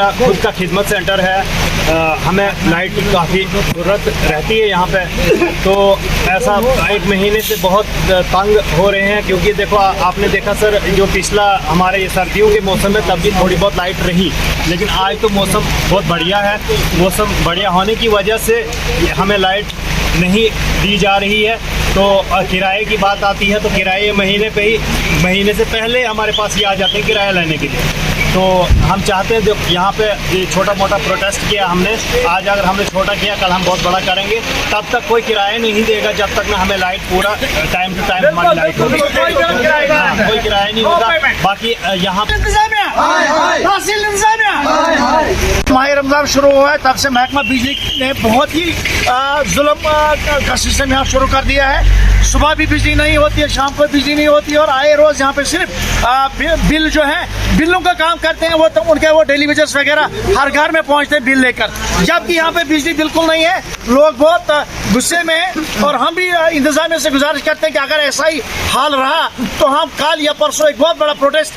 मेरा खुद का खिदमत सेंटर है। हमें लाइट की काफ़ी ज़रूरत रहती है यहाँ पे, तो ऐसा 1 महीने से बहुत तंग हो रहे हैं। क्योंकि देखो आपने देखा सर, जो पिछला हमारे सर्दियों के मौसम में तब भी थोड़ी बहुत लाइट रही, लेकिन आज तो मौसम बहुत बढ़िया है। मौसम बढ़िया होने की वजह से हमें लाइट नहीं दी जा रही है। तो किराए की बात आती है, तो किराए महीने से पहले हमारे पास ये आ जाते हैं किराया लेने के लिए। तो हम चाहते हैं, जो यहाँ पे ये छोटा मोटा प्रोटेस्ट किया हमने, आज अगर हमने छोटा किया, कल हम बहुत बड़ा करेंगे। तब तक कोई किराया नहीं देगा जब तक ना हमें लाइट पूरा टाइम टू टाइम हमारी लाइट होगी। कोई किराया नहीं होगा। बाकी यहाँ माह रमजान शुरू हुआ है, तब से महकमा बिजली ने बहुत ही जुल्म का सिस्टम यहाँ शुरू कर दिया है। सुबह भी बिजली नहीं होती है, शाम को बिजली नहीं होती है, और आए रोज यहाँ पे सिर्फ बिल जो है, बिलों का काम करते हैं वो, तो उनके वो टेलीविजन वगैरह हर घर में पहुँचते हैं बिल लेकर, जबकि यहाँ पे बिजली बिल्कुल नहीं है। लोग बहुत गुस्से में हैं, और हम भी इंतजामिया से गुजारिश करते हैं कि अगर ऐसा ही हाल रहा तो हम कल या परसों एक बहुत बड़ा प्रोटेस्ट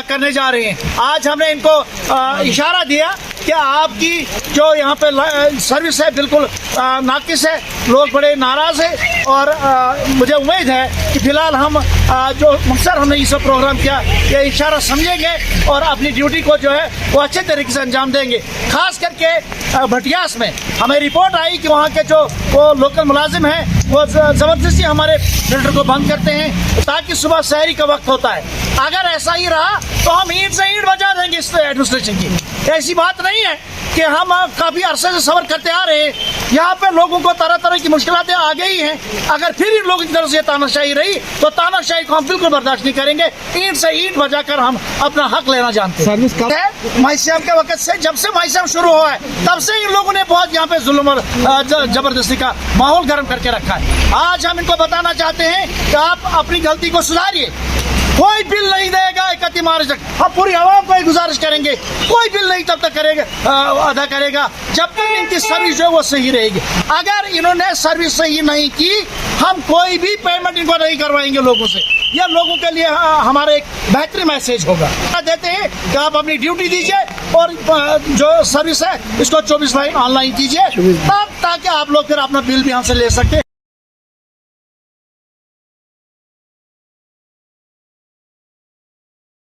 करने जा रहे हैं। आज हमने इनको इशारा दिया कि आपकी जो यहाँ पे सर्विस है बिल्कुल नाकिस है, लोग बड़े नाराज़ हैं, और मुझे उम्मीद है कि फिलहाल हम जो मकसद हमने ये सब प्रोग्राम किया, ये इशारा समझेंगे और अपनी ड्यूटी को जो है वो अच्छे तरीके से अंजाम देंगे। खास करके भटियास में हमें रिपोर्ट आई कि वहाँ के जो वो लोकल मुलाजिम हैं वो ज़बरदस्ती हमारे फिल्टर को बंद करते हैं ताकि सुबह सहरी का वक्त होता है। अगर ऐसा ही रहा तो हम ईंट से ईंट बजा देंगे इस एडमिनिस्ट्रेशन की। ऐसी बात नहीं है कि हम काफ़ी अरसे से सफ़र करते आ रहे हैं, यहाँ पे लोगों को तरह तरह की मुश्किलातें आ गई हैं। अगर फिर इन लोगों की तरफ से तानाशाही रही तो तानाशाही को हम बिल्कुल बर्दाश्त नहीं करेंगे। ईंट से ईंट बजाकर हम अपना हक लेना जानते हैं। माईश्याम के वक्त से, जब से माईश्याम शुरू हुआ है, तब से इन लोगों ने बहुत यहाँ पे जुल्म और जबरदस्ती का माहौल गर्म करके रखा है। आज हम इनको बताना चाहते हैं कि आप अपनी गलती को सुधारिए। कोई बिल नहीं देगा 31 मार्च तक। हम पूरी आवाम को गुजारिश करेंगे, कोई बिल नहीं तब तक करेगा अदा करेगा जब तक इनकी सर्विस जो है वो सही रहेगी। अगर इन्होंने सर्विस सही नहीं की, हम कोई भी पेमेंट इनको नहीं करवाएंगे लोगों से। यह लोगों के लिए हमारा एक बेहतरीन मैसेज होगा। देते हैं कि आप अपनी ड्यूटी दीजिए और जो सर्विस है इसको 24/7 ऑनलाइन कीजिए, तब ताकि आप लोग फिर अपना बिल भी हमसे ले सकें।